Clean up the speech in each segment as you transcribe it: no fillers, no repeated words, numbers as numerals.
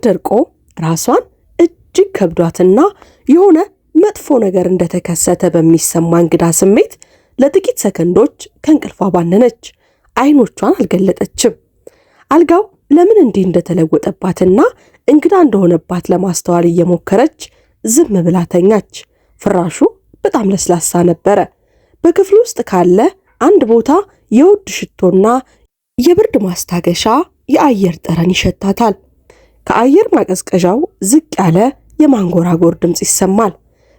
ደርቆ ራሷን እጅግ ከብዷትና የሆነ መጥፎ ነገር እንደተከሰተ በሚሰማ እንግዳ ስሜት ለጥቂት ሰከንዶች ከእንቅልፏ ባነነች። አይኖቿን አልገለጠችም። አልጋው ለምን እንዲህ እንደተለወጠባትና እንግዳ እንደሆነባት ለማስተዋል እየሞከረች ዝም ብላ ተኛች። ፍራሹ በጣም ለስላሳ ነበረ። በክፍሉ ውስጥ ካለ አንድ ቦታ የውድ ሽቶና የብርድ ማስታገሻ የአየር ጠረን ይሸታታል። ከአየር ማቀዝቀዣው ዝቅ ያለ የማንጎራጎር ድምፅ ይሰማል።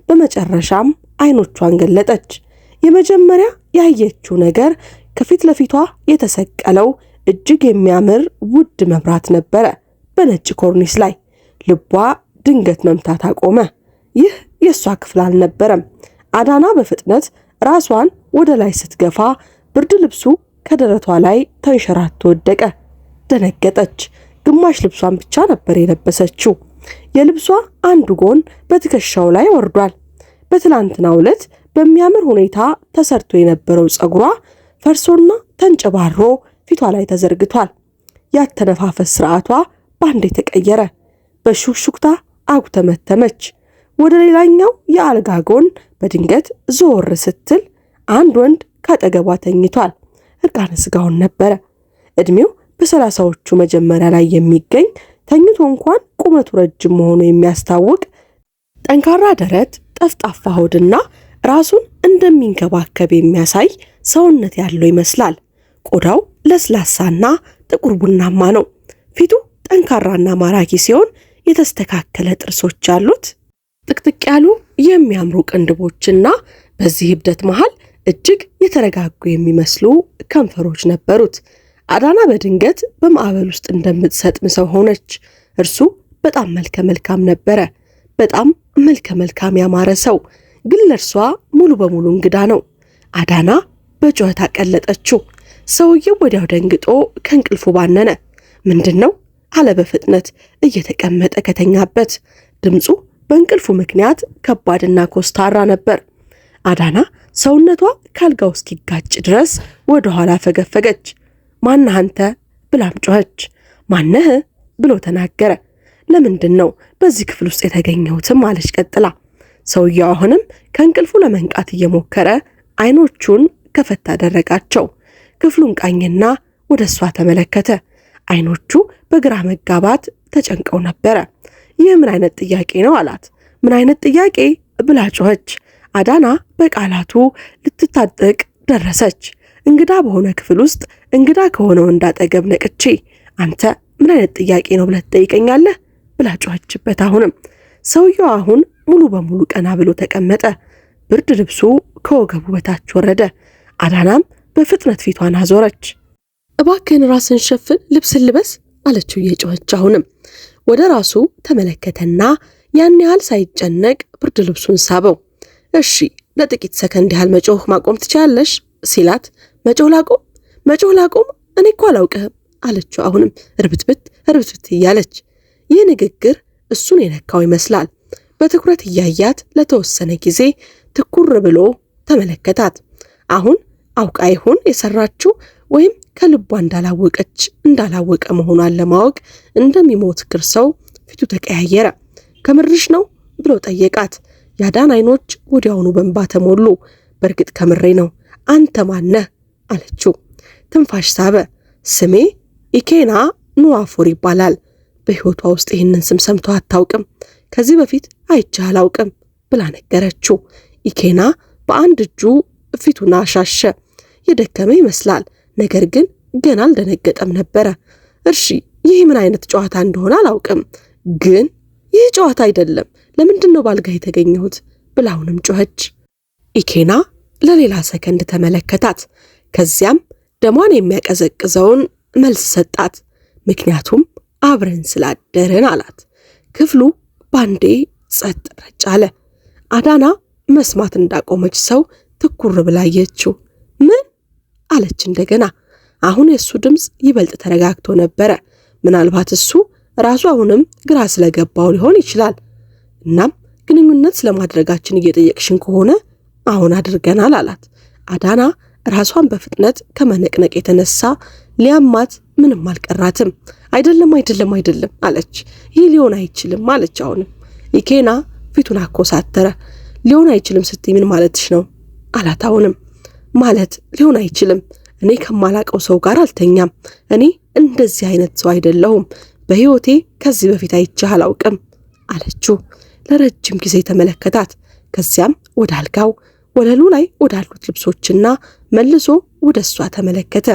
በመጨረሻም አይኖቿን ገለጠች። የመጀመሪያ ያየችው ነገር ከፊት ለፊቷ የተሰቀለው እጅግ የሚያምር ውድ መብራት ነበረ በነጭ ኮርኒስ ላይ። ልቧ ድንገት መምታት አቆመ። ይህ የእሷ ክፍል አልነበረም። አዳና በፍጥነት ራሷን ወደ ላይ ስትገፋ ብርድ ልብሱ ከደረቷ ላይ ተንሸራቶ ወደቀ። ደነገጠች። ግማሽ ልብሷን ብቻ ነበር የለበሰችው። የልብሷ አንዱ ጎን በትከሻው ላይ ወርዷል። በትላንትናው ዕለት በሚያምር ሁኔታ ተሰርቶ የነበረው ፀጉሯ ፈርሶና ተንጨባሮ ፊቷ ላይ ተዘርግቷል። ያተነፋፈስ ስርዓቷ ባንዴ ተቀየረ። በሹክሹክታ አጉተመተመች። ወደ ሌላኛው የአልጋ ጎን በድንገት ዞር ስትል አንድ ወንድ ካጠገቧ ተኝቷል። እርቃነ ስጋውን ነበረ። እድሜው በሰላሳዎቹ መጀመሪያ ላይ የሚገኝ ተኝቶ እንኳን ቁመቱ ረጅም መሆኑ የሚያስታውቅ ጠንካራ ደረት፣ ጠፍጣፋ ሆድና ራሱን እንደሚንከባከብ የሚያሳይ ሰውነት ያለው ይመስላል። ቆዳው ለስላሳና ጥቁር ቡናማ ነው። ፊቱ ጠንካራና ማራኪ ሲሆን የተስተካከለ ጥርሶች አሉት። ጥቅጥቅ ያሉ የሚያምሩ ቅንድቦችና በዚህ እብደት መሃል እጅግ የተረጋጉ የሚመስሉ ከንፈሮች ነበሩት። አዳና በድንገት በማዕበል ውስጥ እንደምትሰጥም ሰው ሆነች። እርሱ በጣም መልከ መልካም ነበረ። በጣም መልከ መልካም ያማረ ሰው፣ ግን ለእርሷ ሙሉ በሙሉ እንግዳ ነው። አዳና በጩኸት አቀለጠችው። ሰውየው ወዲያው ደንግጦ ከእንቅልፉ ባነነ። ምንድን ነው አለ በፍጥነት እየተቀመጠ ከተኛበት። ድምፁ በእንቅልፉ ምክንያት ከባድና ኮስታራ ነበር። አዳና ሰውነቷ ካልጋው እስኪጋጭ ድረስ ወደ ኋላ ፈገፈገች። ማነህ አንተ ብላም ጮኸች። ማነህ ብሎ ተናገረ። ለምንድን ነው በዚህ ክፍል ውስጥ የተገኘሁትም አለች ቀጥላ። ሰውየው አሁንም ከእንቅልፉ ለመንቃት እየሞከረ አይኖቹን ከፈት አደረጋቸው። ክፍሉን ቃኝና ወደ እሷ ተመለከተ። አይኖቹ በግራ መጋባት ተጨንቀው ነበረ። ይህ ምን አይነት ጥያቄ ነው አላት። ምን አይነት ጥያቄ ብላ ጮኸች። አዳና በቃላቱ ልትታጠቅ ደረሰች። እንግዳ በሆነ ክፍል ውስጥ እንግዳ ከሆነው እንዳጠገብ ነቅቼ አንተ ምን አይነት ጥያቄ ነው ብለህ ትጠይቀኛለህ ብላ ጮኸችበት። አሁንም ሰውየው አሁን ሙሉ በሙሉ ቀና ብሎ ተቀመጠ። ብርድ ልብሱ ከወገቡ በታች ወረደ። አዳናም በፍጥነት ፊቷን አዞረች። እባክህን ራስን ሸፍን፣ ልብስን ልበስ አለችው እየጮኸች። አሁንም ወደ ራሱ ተመለከተና ያን ያህል ሳይጨነቅ ብርድ ልብሱን ሳበው። እሺ ለጥቂት ሰከንድ ያህል መጮህ ማቆም ትችላለሽ ሲላት፣ መጮህ ላቆም እኔ እኮ አላውቅህም አለችው። አሁንም እርብትብት እያለች። ይህ ንግግር እሱን የነካው ይመስላል። በትኩረት እያያት ለተወሰነ ጊዜ ትኩር ብሎ ተመለከታት። አሁን አውቃ ይሆን የሰራችው ወይም ከልቧ እንዳላወቀ መሆኗን ለማወቅ እንደሚሞክር ሰው ፊቱ ተቀያየረ። ከምርሽ ነው ብሎ ጠየቃት። የአዳን አይኖች ወዲያውኑ በእንባ ተሞሉ። በእርግጥ ከምሬ ነው። አንተ ማነህ አለችው። ትንፋሽ ሳበ። ስሜ ኢኬና ኑዋፎር ይባላል። በሕይወቷ ውስጥ ይህንን ስም ሰምቶ አታውቅም። ከዚህ በፊት አይቼህ አላውቅም ብላ ነገረችው። ኢኬና በአንድ እጁ ፊቱን አሻሸ። የደከመ ይመስላል፣ ነገር ግን ገና አልደነገጠም ነበረ። እርሺ ይህ ምን አይነት ጨዋታ እንደሆነ አላውቅም፣ ግን ይህ ጨዋታ አይደለም። ለምንድን ነው ባልጋ የተገኘሁት ብላ አሁንም ጮኸች። ኢኬና ለሌላ ሰከንድ ተመለከታት። ከዚያም ደሟን የሚያቀዘቅዘውን መልስ ሰጣት። ምክንያቱም አብረን ስላደረን አላት። ክፍሉ ባንዴ ጸጥ ረጭ አለ። አዳና መስማት እንዳቆመች ሰው ትኩር ብላ አየችው። ምን አለች እንደገና። አሁን የእሱ ድምፅ ይበልጥ ተረጋግቶ ነበረ። ምናልባት እሱ ራሱ አሁንም ግራ ስለገባው ሊሆን ይችላል። እናም ግንኙነት ስለማድረጋችን እየጠየቅሽን ከሆነ አሁን አድርገናል አላት። አዳና ራሷን በፍጥነት ከመነቅነቅ የተነሳ ሊያማት ምንም አልቀራትም። አይደለም አለች። ይህ ሊሆን አይችልም አለች። አሁንም ኢኬና ፊቱን አኮሳተረ። ሊሆን አይችልም ስትይ ምን ማለትሽ ነው አላት። አሁንም ማለት ሊሆን አይችልም፣ እኔ ከማላቀው ሰው ጋር አልተኛም። እኔ እንደዚህ አይነት ሰው አይደለሁም። በህይወቴ ከዚህ በፊት አይቼህ አላውቅም አለችው። ለረጅም ጊዜ ተመለከታት። ከዚያም ወደ አልጋው ወለሉ ላይ ወዳሉት ልብሶችና መልሶ ወደ እሷ ተመለከተ።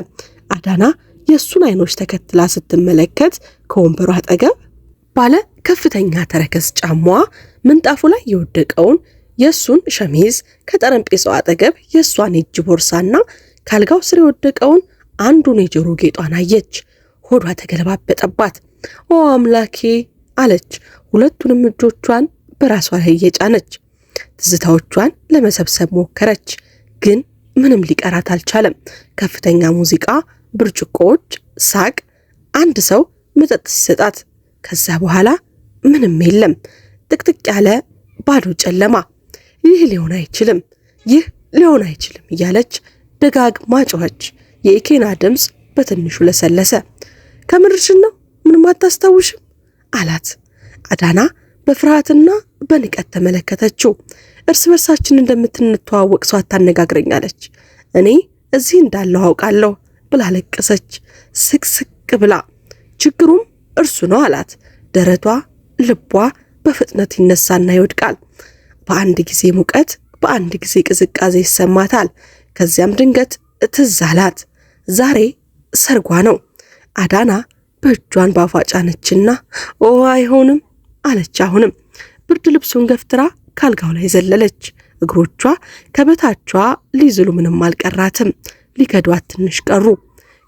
አዳና የእሱን አይኖች ተከትላ ስትመለከት ከወንበሩ አጠገብ ባለ ከፍተኛ ተረከዝ ጫማዋ ምንጣፉ ላይ የወደቀውን የእሱን ሸሚዝ፣ ከጠረጴዛው አጠገብ የእሷን የእጅ ቦርሳና ካልጋው ስር የወደቀውን አንዱን የጆሮ ጌጧን አየች። ሆዷ ተገለባበጠባት። ኦ አምላኬ አለች፣ ሁለቱንም እጆቿን በራሷ ላይ እየጫነች ትዝታዎቿን ለመሰብሰብ ሞከረች። ግን ምንም ሊቀራት አልቻለም። ከፍተኛ ሙዚቃ፣ ብርጭቆዎች፣ ሳቅ፣ አንድ ሰው መጠጥ ሲሰጣት፣ ከዛ በኋላ ምንም የለም። ጥቅጥቅ ያለ ባዶ ጨለማ። ይህ ሊሆን አይችልም እያለች ደጋግማ ጮኸች። የኢኬና ድምፅ በትንሹ ለሰለሰ። ከምርሽን ነው? ምንም አታስታውሽም አላት። አዳና በፍርሃትና በንቀት ተመለከተችው። እርስ በርሳችን እንደምትተዋወቅ ሰው አታነጋግረኛለች። እኔ እዚህ እንዳለሁ አውቃለሁ ብላ ለቀሰች፣ ስቅስቅ ብላ። ችግሩም እርሱ ነው አላት። ደረቷ፣ ልቧ በፍጥነት ይነሳና ይወድቃል። በአንድ ጊዜ ሙቀት፣ በአንድ ጊዜ ቅዝቃዜ ይሰማታል። ከዚያም ድንገት ትዝ አላት። ዛሬ ሰርጓ ነው። አዳና በእጇን ባፏ ጫነችና ኦ አይሆንም አለች። አሁንም ብርድ ልብሱን ገፍትራ ካልጋው ላይ ዘለለች። እግሮቿ ከበታቿ ሊዝሉ ምንም አልቀራትም። ሊከዷት ትንሽ ቀሩ።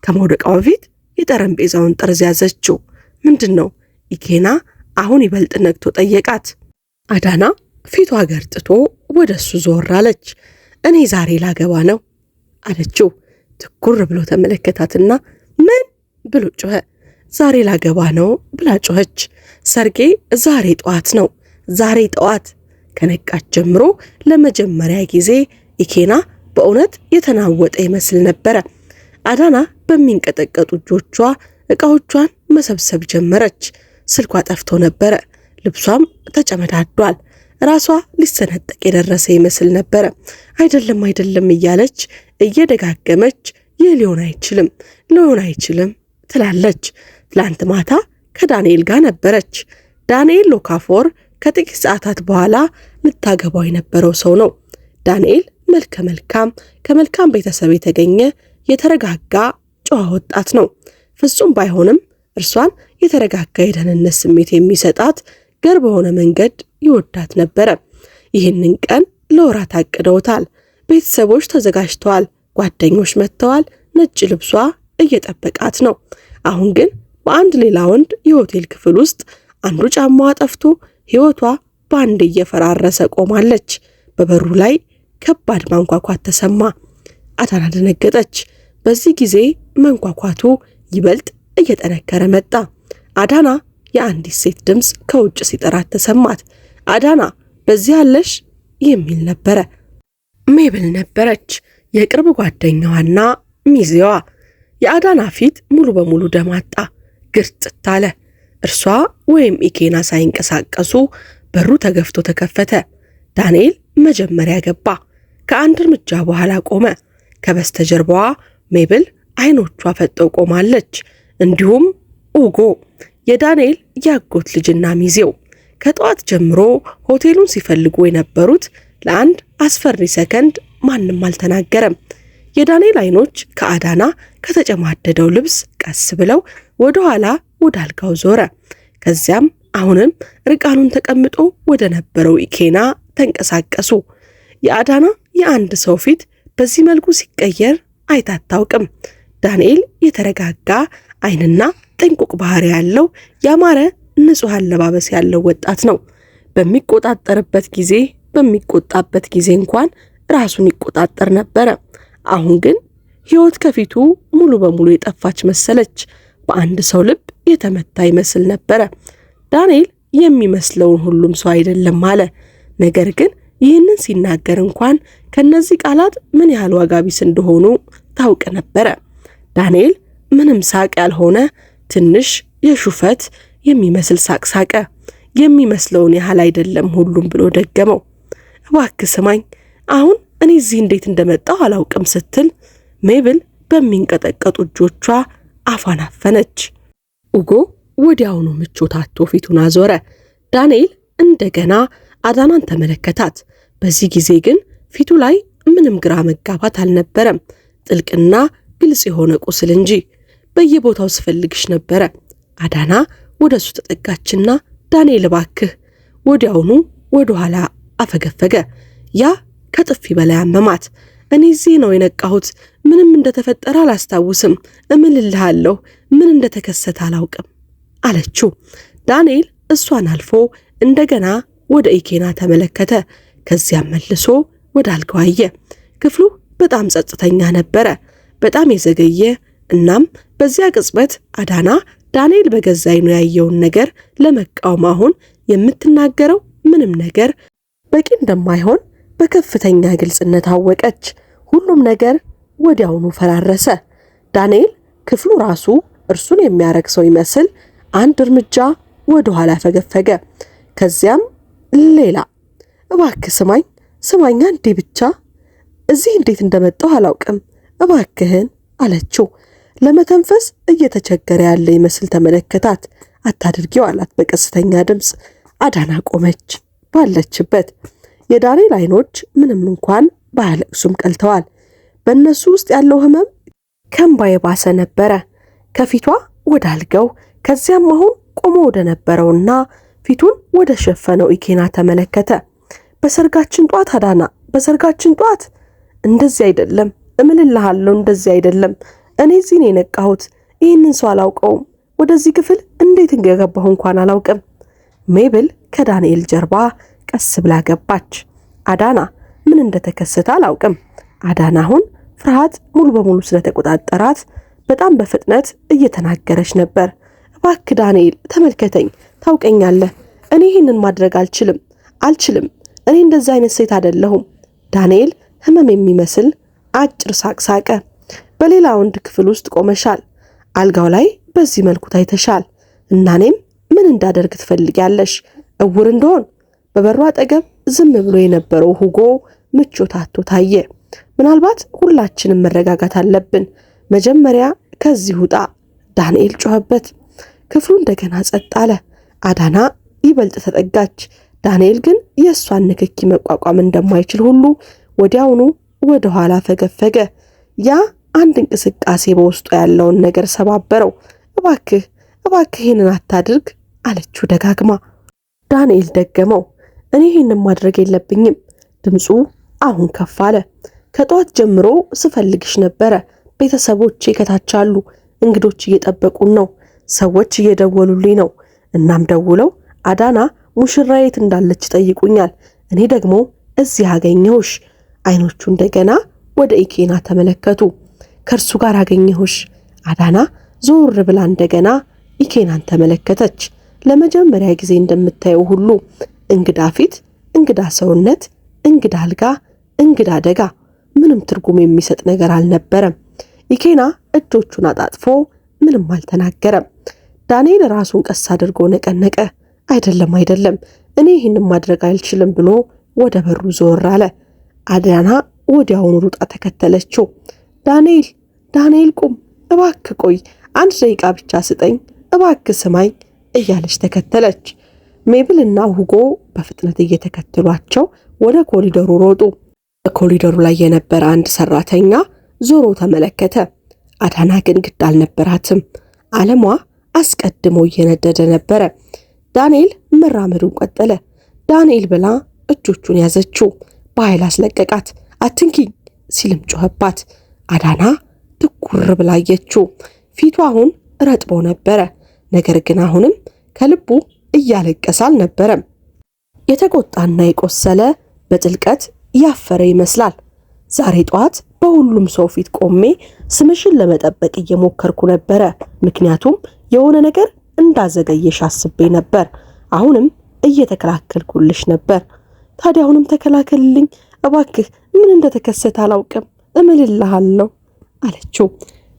ከመውደቋ በፊት የጠረጴዛውን ጠርዝ ያዘችው። ምንድን ነው? ኢኬና አሁን ይበልጥ ነግቶ ጠየቃት። አዳና ፊቷ ገርጥቶ ወደ እሱ ዞር አለች። እኔ ዛሬ ላገባ ነው አለችው። ትኩር ብሎ ተመለከታትና ምን ብሎ ጮኸ። ዛሬ ላገባ ነው ብላ ጮኸች። ሰርጌ ዛሬ ጠዋት ነው። ዛሬ ጠዋት ከነቃች ጀምሮ ለመጀመሪያ ጊዜ ኢኬና በእውነት የተናወጠ ይመስል ነበረ። አዳና በሚንቀጠቀጡ እጆቿ ዕቃዎቿን መሰብሰብ ጀመረች። ስልኳ ጠፍቶ ነበረ። ልብሷም ተጨመዳዷል። ራሷ ሊሰነጠቅ የደረሰ ይመስል ነበረ። አይደለም እያለች እየደጋገመች ይህ ሊሆን አይችልም ትላለች። ትላንት ማታ ከዳንኤል ጋር ነበረች። ዳንኤል ሎካፎር ከጥቂት ሰዓታት በኋላ ልታገባው የነበረው ሰው ነው። ዳንኤል መልከ መልካም፣ ከመልካም ቤተሰብ የተገኘ የተረጋጋ ጨዋ ወጣት ነው። ፍጹም ባይሆንም እርሷን የተረጋጋ የደህንነት ስሜት የሚሰጣት ገር በሆነ መንገድ ይወዳት ነበረ። ይህንን ቀን ለወራት አቅደውታል። ቤተሰቦች ተዘጋጅተዋል። ጓደኞች መጥተዋል። ነጭ ልብሷ እየጠበቃት ነው። አሁን ግን በአንድ ሌላ ወንድ የሆቴል ክፍል ውስጥ አንዱ ጫማዋ ጠፍቶ ሕይወቷ በአንድ እየፈራረሰ ቆማለች። በበሩ ላይ ከባድ ማንኳኳት ተሰማ። አዳና ደነገጠች። በዚህ ጊዜ መንኳኳቱ ይበልጥ እየጠነከረ መጣ። አዳና የአንዲት ሴት ድምፅ ከውጭ ሲጠራት ተሰማት። አዳና በዚህ አለሽ የሚል ነበረ። ሜብል ነበረች፣ የቅርብ ጓደኛዋና ሚዜዋ። የአዳና ፊት ሙሉ በሙሉ ደም አጣ፣ ግርጥት አለ። እርሷ ወይም ኢኬና ሳይንቀሳቀሱ በሩ ተገፍቶ ተከፈተ። ዳንኤል መጀመሪያ ገባ። ከአንድ እርምጃ በኋላ ቆመ። ከበስተጀርባዋ ሜብል አይኖቿ ፈጠው ቆማለች። እንዲሁም ኡጎ የዳንኤል ያጎት ልጅና ሚዜው። ከጠዋት ጀምሮ ሆቴሉን ሲፈልጉ የነበሩት ለአንድ አስፈሪ ሰከንድ ማንም አልተናገረም። የዳንኤል አይኖች ከአዳና ከተጨማደደው ልብስ ቀስ ብለው ወደ ኋላ ወደ አልጋው ዞረ። ከዚያም አሁንም ርቃኑን ተቀምጦ ወደ ነበረው ኢኬና ተንቀሳቀሱ። የአዳና የአንድ ሰው ፊት በዚህ መልኩ ሲቀየር አይታ አታውቅም። ዳንኤል የተረጋጋ አይንና ጥንቁቅ ባህሪ ያለው ያማረ ንጹሕ አለባበስ ያለው ወጣት ነው። በሚቆጣጠርበት ጊዜ በሚቆጣበት ጊዜ እንኳን ራሱን ይቆጣጠር ነበረ። አሁን ግን ሕይወት ከፊቱ ሙሉ በሙሉ የጠፋች መሰለች። በአንድ ሰው ልብ የተመታ ይመስል ነበረ። ዳንኤል የሚመስለውን ሁሉም ሰው አይደለም አለ። ነገር ግን ይህንን ሲናገር እንኳን ከነዚህ ቃላት ምን ያህል ዋጋ ቢስ እንደሆኑ ታውቅ ነበረ። ዳንኤል ምንም ሳቅ ያልሆነ ትንሽ የሹፈት የሚመስል ሳቅ ሳቀ። የሚመስለውን ያህል አይደለም ሁሉም ብሎ ደገመው። እባክህ ስማኝ፣ አሁን እኔ እዚህ እንዴት እንደመጣሁ አላውቅም ስትል ሜብል በሚንቀጠቀጡ እጆቿ አፏን አፈነች። ኡጎ ወዲያውኑ ምቾት አጥቶ ፊቱን አዞረ። ዳንኤል እንደገና አዳናን ተመለከታት። በዚህ ጊዜ ግን ፊቱ ላይ ምንም ግራ መጋባት አልነበረም፣ ጥልቅና ግልጽ የሆነ ቁስል እንጂ። በየቦታው ስፈልግሽ ነበረ። አዳና ወደሱ ተጠጋችና ዳንኤል እባክህ። ወዲያውኑ ወደ ኋላ አፈገፈገ። ያ ከጥፊ በላይ አመማት። እኔ እዚህ ነው የነቃሁት። ምንም እንደተፈጠረ አላስታውስም። እምልልሃለሁ ምን እንደተከሰተ አላውቅም አለችው። ዳንኤል እሷን አልፎ እንደገና ወደ ኢኬና ተመለከተ። ከዚያም መልሶ ወደ አልጋው አየ። ክፍሉ በጣም ጸጥተኛ ነበረ፣ በጣም የዘገየ። እናም በዚያ ቅጽበት አዳና ዳንኤል በገዛ ዓይኑ ያየውን ነገር ለመቃወም አሁን የምትናገረው ምንም ነገር በቂ እንደማይሆን በከፍተኛ ግልጽነት አወቀች። ሁሉም ነገር ወዲያውኑ ፈራረሰ። ዳንኤል ክፍሉ ራሱ እርሱን የሚያረክሰው ይመስል አንድ እርምጃ ወደ ኋላ ፈገፈገ። ከዚያም ሌላ። እባክህ ስማኝ አንዴ ብቻ። እዚህ እንዴት እንደመጣሁ አላውቅም፣ እባክህን አለችው። ለመተንፈስ እየተቸገረ ያለ ይመስል ተመለከታት። አታድርጊው አላት በቀስተኛ ድምፅ። አዳና ቆመች ባለችበት። የዳንኤል ዓይኖች ምንም እንኳን ባያለቅሱም ቀልተዋል። በእነሱ ውስጥ ያለው ህመም ከእንባ የባሰ ነበረ። ከፊቷ ወደ አልጋው፣ ከዚያም አሁን ቆሞ ወደ ነበረውና ፊቱን ወደ ሸፈነው ኢኬና ተመለከተ። በሰርጋችን ጧት አዳና፣ በሰርጋችን ጧት። እንደዚህ አይደለም እምልልሃለሁ፣ እንደዚህ አይደለም። እኔ እዚህ ነው የነቃሁት። ይህንን ሰው አላውቀውም። ወደዚህ ክፍል እንዴት እንደገባሁ እንኳን አላውቅም። ሜብል ከዳንኤል ጀርባ ቀስ ብላ ገባች። አዳና ምን እንደተከሰተ አላውቅም። አዳና አሁን ፍርሃት ሙሉ በሙሉ ስለተቆጣጠራት በጣም በፍጥነት እየተናገረች ነበር። እባክህ ዳንኤል ተመልከተኝ፣ ታውቀኛለህ። እኔ ይህንን ማድረግ አልችልም። እኔ እንደዛ አይነት ሴት አይደለሁም። ዳንኤል ህመም የሚመስል አጭር ሳቅ ሳቀ። በሌላ ወንድ ክፍል ውስጥ ቆመሻል። አልጋው ላይ በዚህ መልኩ ታይተሻል። እና እኔም ምን እንዳደርግ ትፈልጊያለሽ? እውር እንደሆን? በበሩ አጠገብ ዝም ብሎ የነበረው ሁጎ ምቾት አጥቶ ታየ። ምናልባት ሁላችንም መረጋጋት አለብን። መጀመሪያ ከዚህ ውጣ፣ ዳንኤል ጮኸበት። ክፍሉ እንደገና ጸጥ አለ። አዳና ይበልጥ ተጠጋች። ዳንኤል ግን የእሷን ንክኪ መቋቋም እንደማይችል ሁሉ ወዲያውኑ ወደ ኋላ ፈገፈገ። ያ አንድ እንቅስቃሴ በውስጡ ያለውን ነገር ሰባበረው። እባክህ ይህንን አታድርግ አለችው ደጋግማ። ዳንኤል ደገመው። እኔ ይህንን ማድረግ የለብኝም። ድምፁ አሁን ከፍ አለ። ከጠዋት ጀምሮ ስፈልግሽ ነበረ። ቤተሰቦቼ ከታች አሉ። እንግዶች እየጠበቁን ነው። ሰዎች እየደወሉልኝ ነው። እናም ደውለው አዳና ሙሽራዬ የት እንዳለች ጠይቁኛል። እኔ ደግሞ እዚህ አገኘሁሽ። አይኖቹ እንደገና ወደ ኢኬና ተመለከቱ። ከእርሱ ጋር አገኘሁሽ። አዳና ዞር ብላ እንደገና ኢኬናን ተመለከተች። ለመጀመሪያ ጊዜ እንደምታየው ሁሉ እንግዳ ፊት፣ እንግዳ ሰውነት፣ እንግዳ አልጋ፣ እንግዳ አደጋ። ምንም ትርጉም የሚሰጥ ነገር አልነበረም። ኢኬና እጆቹን አጣጥፎ ምንም አልተናገረም። ዳንኤል ራሱን ቀስ አድርጎ ነቀነቀ። አይደለም እኔ ይህንን ማድረግ አልችልም ብሎ ወደ በሩ ዞር አለ። አዳና ወዲያውኑ ሩጣ ተከተለችው። ዳንኤል ቁም፣ እባክህ ቆይ፣ 1 ደቂቃ ብቻ ስጠኝ፣ እባክህ ስማኝ እያለች ተከተለች። ሜብል እና ሁጎ በፍጥነት እየተከተሏቸው ወደ ኮሪደሩ ሮጡ። በኮሪደሩ ላይ የነበረ አንድ ሰራተኛ ዞሮ ተመለከተ። አዳና ግን ግድ አልነበራትም። ዓለሟ አስቀድሞ እየነደደ ነበረ። ዳንኤል መራመዱን ቀጠለ። ዳንኤል ብላ እጆቹን ያዘችው፣ በኃይል አስለቀቃት። አትንኪኝ ሲልም ጮኸባት። አዳና ትኩር ብላ አየችው። ፊቱ አሁን ረጥቦ ነበረ። ነገር ግን አሁንም ከልቡ እያለቀሰ አልነበረም። የተቆጣና የቆሰለ በጥልቀት ያፈረ ይመስላል። ዛሬ ጠዋት በሁሉም ሰው ፊት ቆሜ ስምሽን ለመጠበቅ እየሞከርኩ ነበረ፣ ምክንያቱም የሆነ ነገር እንዳዘገየሽ አስቤ ነበር። አሁንም እየተከላከልኩልሽ ነበር። ታዲያ አሁንም ተከላከልልኝ እባክህ። ምን እንደተከሰተ አላውቅም፣ እምልልሃለሁ አለችው።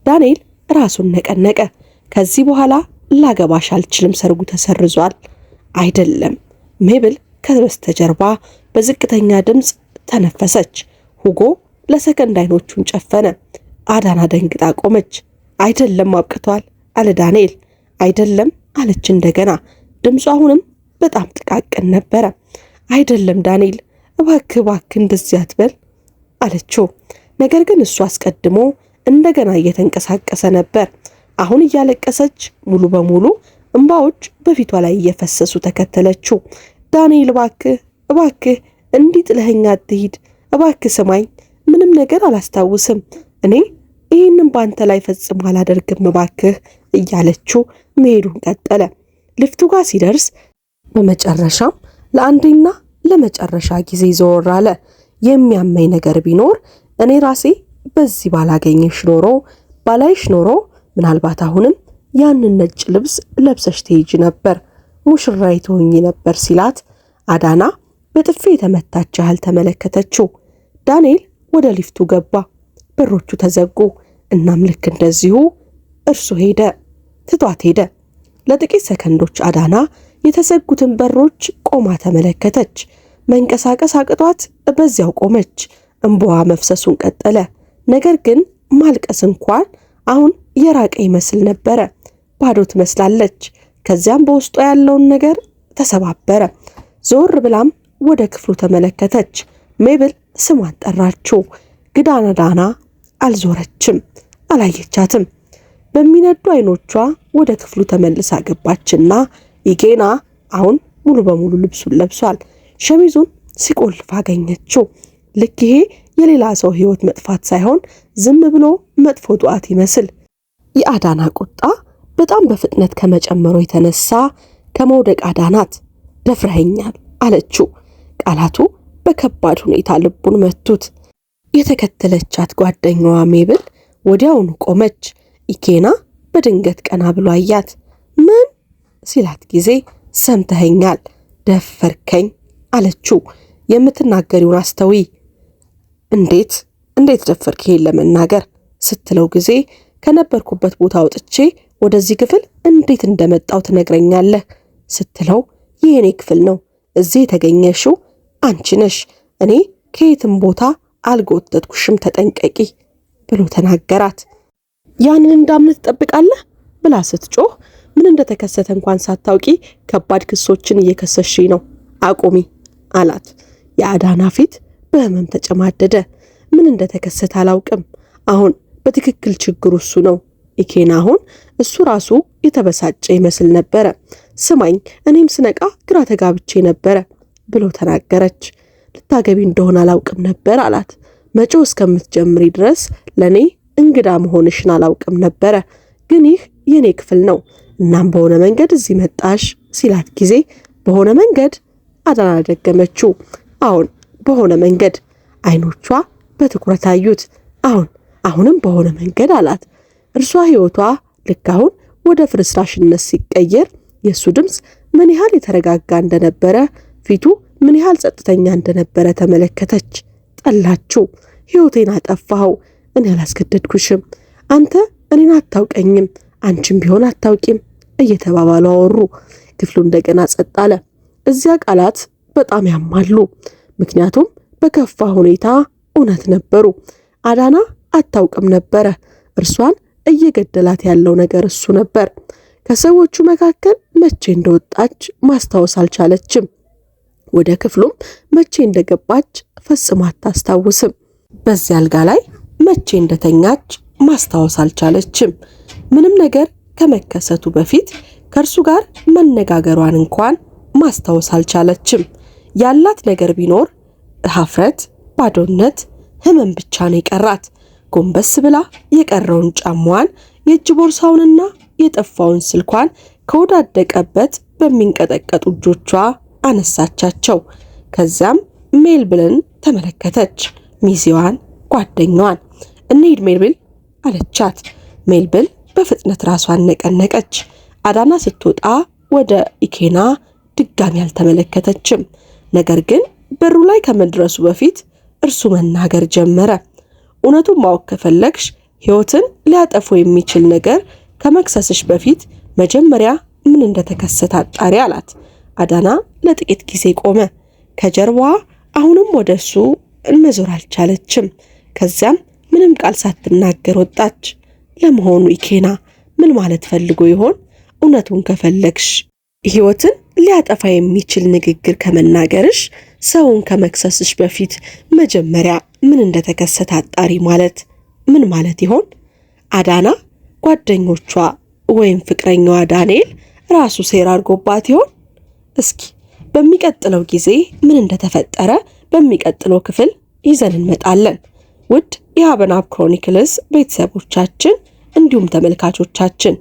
ዳንኤል ራሱን ነቀነቀ። ከዚህ በኋላ ላገባሽ አልችልም፣ ሰርጉ ተሰርዟል። አይደለም። ሜብል ከበስተጀርባ በዝቅተኛ ድምፅ ተነፈሰች። ሁጎ ለሰከንድ አይኖቹን ጨፈነ። አዳና ደንግጣ ቆመች። አይደለም አብቅቷል አለ ዳንኤል። አይደለም አለች እንደገና። ድምፁ አሁንም በጣም ጥቃቅን ነበረ። አይደለም ዳንኤል፣ እባክህ እባክህ እንደዚህ አትበል አለችው። ነገር ግን እሱ አስቀድሞ እንደገና እየተንቀሳቀሰ ነበር። አሁን እያለቀሰች ሙሉ በሙሉ እንባዎች በፊቷ ላይ እየፈሰሱ ተከተለችው። ዳንኤል እባክህ እባክህ እንዲህ ጥለኸኝ አትሂድ፣ እባክህ ስማኝ፣ ምንም ነገር አላስታውስም፣ እኔ ይህንን ባንተ ላይ ፈጽሞ አላደርግም እባክህ እያለችው መሄዱን ቀጠለ። ልፍቱ ጋር ሲደርስ በመጨረሻም ለአንዴና ለመጨረሻ ጊዜ ዘወር አለ። የሚያመኝ ነገር ቢኖር እኔ ራሴ በዚህ ባላገኘሽ ኖሮ ባላይሽ ኖሮ ምናልባት አሁንም ያንን ነጭ ልብስ ለብሰሽ ትሄጂ ነበር፣ ሙሽራይ ትሆኚ ነበር ሲላት አዳና በጥፊ የተመታች ያህል ተመለከተችው። ዳንኤል ወደ ሊፍቱ ገባ። በሮቹ ተዘጉ። እናም ልክ እንደዚሁ እርሱ ሄደ፣ ትቷት ሄደ። ለጥቂት ሰከንዶች አዳና የተዘጉትን በሮች ቆማ ተመለከተች። መንቀሳቀስ አቅቷት በዚያው ቆመች። እንባዋ መፍሰሱን ቀጠለ። ነገር ግን ማልቀስ እንኳን አሁን የራቀ ይመስል ነበረ። ባዶ ትመስላለች። ከዚያም በውስጧ ያለውን ነገር ተሰባበረ። ዞር ብላም ወደ ክፍሉ ተመለከተች። ሜብል ስሟን ጠራችው። ግዳና ዳና አልዞረችም፣ አላየቻትም። በሚነዱ አይኖቿ ወደ ክፍሉ ተመልሳ ገባችና ኢኬና አሁን ሙሉ በሙሉ ልብሱን ለብሷል። ሸሚዙን ሲቆልፍ አገኘችው። ልክ ይሄ የሌላ ሰው ህይወት መጥፋት ሳይሆን ዝም ብሎ መጥፎ ጧት ይመስል። የአዳና ቁጣ በጣም በፍጥነት ከመጨመሩ የተነሳ ከመውደቅ አዳናት። ደፍረኸኛል አለችው። ቃላቱ በከባድ ሁኔታ ልቡን መቱት። የተከተለቻት ጓደኛዋ ሜብል ወዲያውኑ ቆመች። ኢኬና በድንገት ቀና ብሎ አያት። ምን ሲላት ጊዜ ሰምተኸኛል፣ ደፈርከኝ አለችው። የምትናገሪውን አስተዊ። እንዴት ደፈርክ ይሄን ለመናገር ስትለው ጊዜ ከነበርኩበት ቦታ ወጥቼ ወደዚህ ክፍል እንዴት እንደመጣው ትነግረኛለህ ስትለው ይህ የኔ ክፍል ነው፣ እዚህ የተገኘሽው አንቺ ነሽ፣ እኔ ከየትም ቦታ አልጎተትኩሽም፣ ተጠንቀቂ ብሎ ተናገራት። ያንን እንዳምን ትጠብቃለህ ብላ ስትጮህ ምን እንደተከሰተ እንኳን ሳታውቂ ከባድ ክሶችን እየከሰሽ ነው፣ አቁሚ አላት። የአዳና ፊት በህመም ተጨማደደ። ምን እንደተከሰተ አላውቅም። አሁን በትክክል ችግሩ እሱ ነው። ኢኬና አሁን እሱ ራሱ የተበሳጨ ይመስል ነበረ። ስማኝ፣ እኔም ስነቃ ግራ ተጋብቼ ነበረ ብሎ ተናገረች። ልታገቢ እንደሆነ አላውቅም ነበር አላት። መጮህ እስከምትጀምሪ ድረስ ለኔ እንግዳ መሆንሽን አላውቅም ነበረ፣ ግን ይህ የኔ ክፍል ነው። እናም በሆነ መንገድ እዚህ መጣሽ ሲላት ጊዜ በሆነ መንገድ አዳና ደገመችው። አሁን በሆነ መንገድ። አይኖቿ በትኩረት አዩት። አሁንም በሆነ መንገድ አላት። እርሷ ህይወቷ ልክ አሁን ወደ ፍርስራሽነት ሲቀየር የሱ ድምፅ ምን ያህል የተረጋጋ እንደነበረ፣ ፊቱ ምን ያህል ጸጥተኛ እንደነበረ ተመለከተች። ጠላችው። ህይወቴን አጠፋኸው፣ እኔ አላስገደድኩሽም፣ አንተ እኔን አታውቀኝም፣ አንቺም ቢሆን አታውቂም እየተባባሉ አወሩ። ክፍሉ እንደገና ጸጥ አለ። እዚያ ቃላት በጣም ያማሉ፣ ምክንያቱም በከፋ ሁኔታ እውነት ነበሩ። አዳና አታውቅም ነበረ። እርሷን እየገደላት ያለው ነገር እሱ ነበር። ከሰዎቹ መካከል መቼ እንደወጣች ማስታወስ አልቻለችም። ወደ ክፍሉም መቼ እንደገባች ፈጽሞ አታስታውስም። በዚያ አልጋ ላይ መቼ እንደተኛች ማስታወስ አልቻለችም። ምንም ነገር ከመከሰቱ በፊት ከእርሱ ጋር መነጋገሯን እንኳን ማስታወስ አልቻለችም። ያላት ነገር ቢኖር ሀፍረት፣ ባዶነት፣ ህመም ብቻ ነው የቀራት። ጎንበስ ብላ የቀረውን ጫማዋን፣ የእጅ ቦርሳውንና የጠፋውን ስልኳን ከወዳደቀበት በሚንቀጠቀጡ እጆቿ አነሳቻቸው። ከዚያም ሜልብልን ተመለከተች። ሚዜዋን፣ ጓደኛዋን። እንሂድ ሜልብል አለቻት። ሜልብል በፍጥነት ራሷን ነቀነቀች። አዳና ስትወጣ ወደ ኢኬና ድጋሚ አልተመለከተችም። ነገር ግን በሩ ላይ ከመድረሱ በፊት እርሱ መናገር ጀመረ። እውነቱን ማወቅ ከፈለግሽ ሕይወትን ሊያጠፉ የሚችል ነገር ከመክሰስሽ በፊት መጀመሪያ ምን እንደተከሰተ አጣሪ አላት። አዳና ለጥቂት ጊዜ ቆመ። ከጀርባዋ አሁንም ወደሱ መዞር አልቻለችም። ከዚያም ምንም ቃል ሳትናገር ወጣች። ለመሆኑ ኢኬና ምን ማለት ፈልጎ ይሆን? እውነቱን ከፈለግሽ ሕይወትን ሊያጠፋ የሚችል ንግግር ከመናገርሽ፣ ሰውን ከመክሰስሽ በፊት መጀመሪያ ምን እንደተከሰተ አጣሪ ማለት ምን ማለት ይሆን? አዳና ጓደኞቿ ወይም ፍቅረኛዋ ዳንኤል ራሱ ሴራ አድርጎባት ይሆን? እስኪ በሚቀጥለው ጊዜ ምን እንደተፈጠረ በሚቀጥለው ክፍል ይዘን እንመጣለን። ውድ የሀበናብ ክሮኒክልስ ቤተሰቦቻችን እንዲሁም ተመልካቾቻችን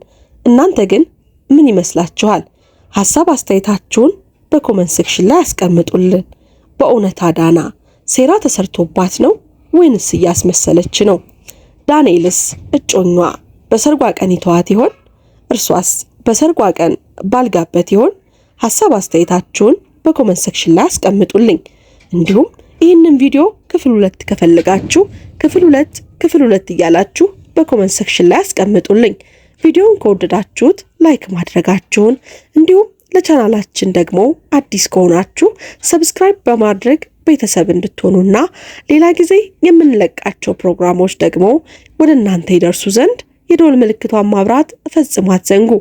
እናንተ ግን ምን ይመስላችኋል? ሐሳብ አስተያየታችሁን በኮመንት ሴክሽን ላይ አስቀምጡልን። በእውነት አዳና ሴራ ተሰርቶባት ነው ወይንስ እያስመሰለች ነው? ዳንኤልስ እጮኛዋ በሰርጓ ቀን ይተዋት ይሆን? እርሷስ በሰርጓ ቀን ባልጋበት ይሆን? ሐሳብ አስተያየታችሁን በኮመንት ሴክሽን ላይ አስቀምጡልኝ። እንዲሁም ይህንን ቪዲዮ ክፍል 2 ከፈለጋችሁ ክፍል 2 እያላችሁ በኮመንት ሴክሽን ላይ አስቀምጡልኝ። ቪዲዮውን ከወደዳችሁት ላይክ ማድረጋችሁን እንዲሁም ለቻናላችን ደግሞ አዲስ ከሆናችሁ ሰብስክራይብ በማድረግ ቤተሰብ እንድትሆኑና ሌላ ጊዜ የምንለቃቸው ፕሮግራሞች ደግሞ ወደ እናንተ ይደርሱ ዘንድ የደወል ምልክቷን ማብራት ፈጽሞ አትዘንጉ።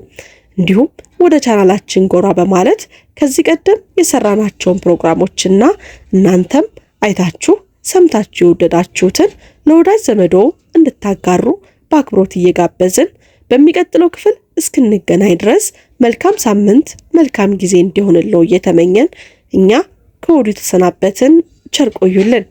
እንዲሁም ወደ ቻናላችን ጎራ በማለት ከዚህ ቀደም የሰራናቸውን ፕሮግራሞችና እናንተም አይታችሁ ሰምታችሁ የወደዳችሁትን ለወዳጅ ዘመዶ እንድታጋሩ በአክብሮት እየጋበዝን በሚቀጥለው ክፍል እስክንገናኝ ድረስ መልካም ሳምንት መልካም ጊዜ እንዲሆንልዎ እየተመኘን እኛ ከወዲሁ ተሰናበትን። ቸር ቆዩልን።